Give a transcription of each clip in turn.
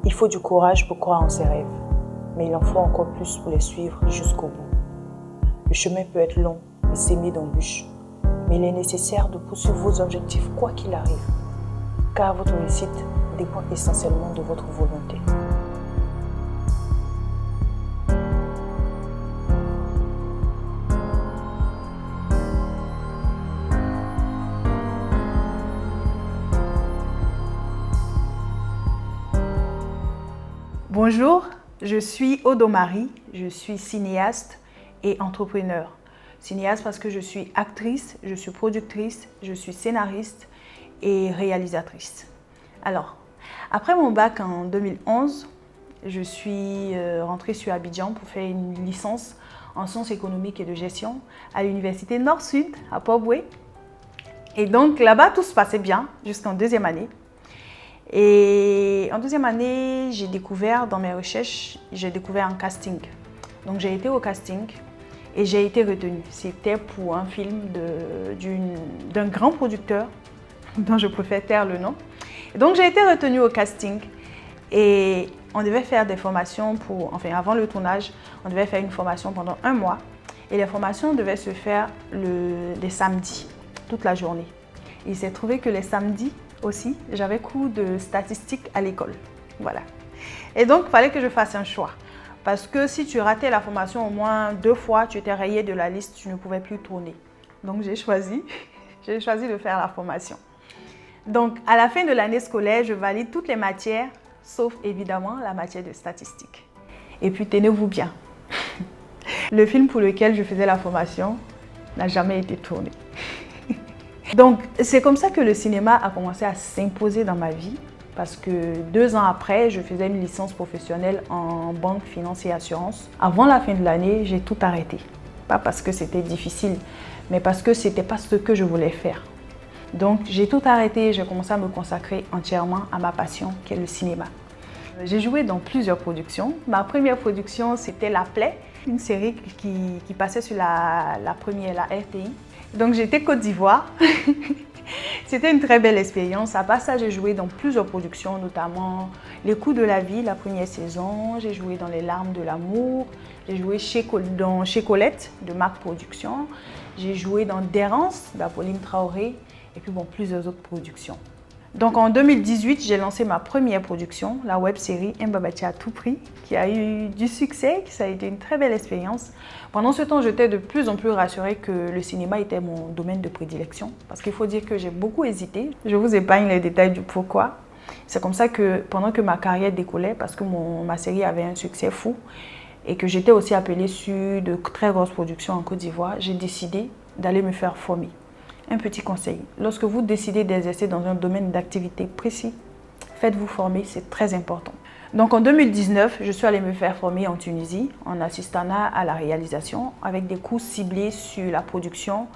Il faut du courage pour croire en ses rêves, mais il en faut encore plus pour les suivre jusqu'au bout. Le chemin peut être long et semé d'embûches, mais il est nécessaire de poursuivre vos objectifs quoi qu'il arrive, car votre réussite dépend essentiellement de votre volonté. Bonjour, je suis Odo-Marie, je suis cinéaste et entrepreneur. Cinéaste parce que je suis actrice, je suis productrice, je suis scénariste et réalisatrice. Alors, après mon bac en 2011, je suis rentrée sur Abidjan pour faire une licence en sciences économiques et de gestion à l'université Nord-Sud à Port-Bouët. Et donc là-bas, tout se passait bien jusqu'en deuxième année. Et en deuxième année, j'ai découvert dans mes recherches, un casting. Donc j'ai été au casting et j'ai été retenue. C'était pour un film d'un grand producteur dont je préfère taire le nom. Et donc j'ai été retenue au casting et on devait faire des formations avant le tournage, on devait faire une formation pendant 1 mois. Et les formations devaient se faire les samedis, toute la journée. Il s'est trouvé que les samedis aussi, j'avais cours de statistiques à l'école. Voilà. Et donc, il fallait que je fasse un choix. Parce que si tu ratais la formation au moins 2 fois, tu étais rayé de la liste, tu ne pouvais plus tourner. Donc, j'ai choisi de faire la formation. Donc, à la fin de l'année scolaire, je valide toutes les matières, sauf évidemment la matière de statistiques. Et puis, tenez-vous bien. Le film pour lequel je faisais la formation n'a jamais été tourné. Donc, c'est comme ça que le cinéma a commencé à s'imposer dans ma vie parce que 2 ans après, je faisais une licence professionnelle en banque, finance et assurance. Avant la fin de l'année, j'ai tout arrêté. Pas parce que c'était difficile, mais parce que c'était pas ce que je voulais faire. Donc, j'ai tout arrêté et j'ai commencé à me consacrer entièrement à ma passion qui est le cinéma. J'ai joué dans plusieurs productions. Ma première production, c'était La Plaie, une série qui passait sur la RTI. Donc j'étais Côte d'Ivoire. C'était une très belle expérience. À part ça, j'ai joué dans plusieurs productions, notamment Les Coups de la vie, la première saison. J'ai joué dans Les Larmes de l'amour. J'ai joué dans Chez Colette de Marc Productions. J'ai joué dans D'Errance d'Apolline Traoré et puis plusieurs autres productions. Donc en 2018, j'ai lancé ma première production, la web-série Mbabati à tout prix, qui a eu du succès, ça a été une très belle expérience. Pendant ce temps, j'étais de plus en plus rassurée que le cinéma était mon domaine de prédilection, parce qu'il faut dire que j'ai beaucoup hésité. Je vous épargne les détails du pourquoi. C'est comme ça que pendant que ma carrière décollait, parce que ma série avait un succès fou, et que j'étais aussi appelée sur de très grosses productions en Côte d'Ivoire, j'ai décidé d'aller me faire former. Un petit conseil, lorsque vous décidez d'exercer dans un domaine d'activité précis, faites-vous former, c'est très important. Donc en 2019, je suis allée me faire former en Tunisie en assistanat à la réalisation avec des cours ciblés sur la production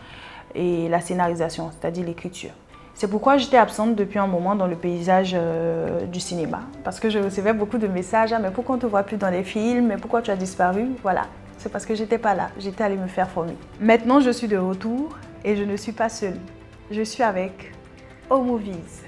et la scénarisation, c'est-à-dire l'écriture. C'est pourquoi j'étais absente depuis un moment dans le paysage du cinéma parce que je recevais beaucoup de messages « mais pourquoi on ne te voit plus dans les films, mais pourquoi tu as disparu ?» Voilà, c'est parce que j'étais pas là, j'étais allée me faire former. Maintenant, je suis de retour et je ne suis pas seule. Je suis avec O-Movies.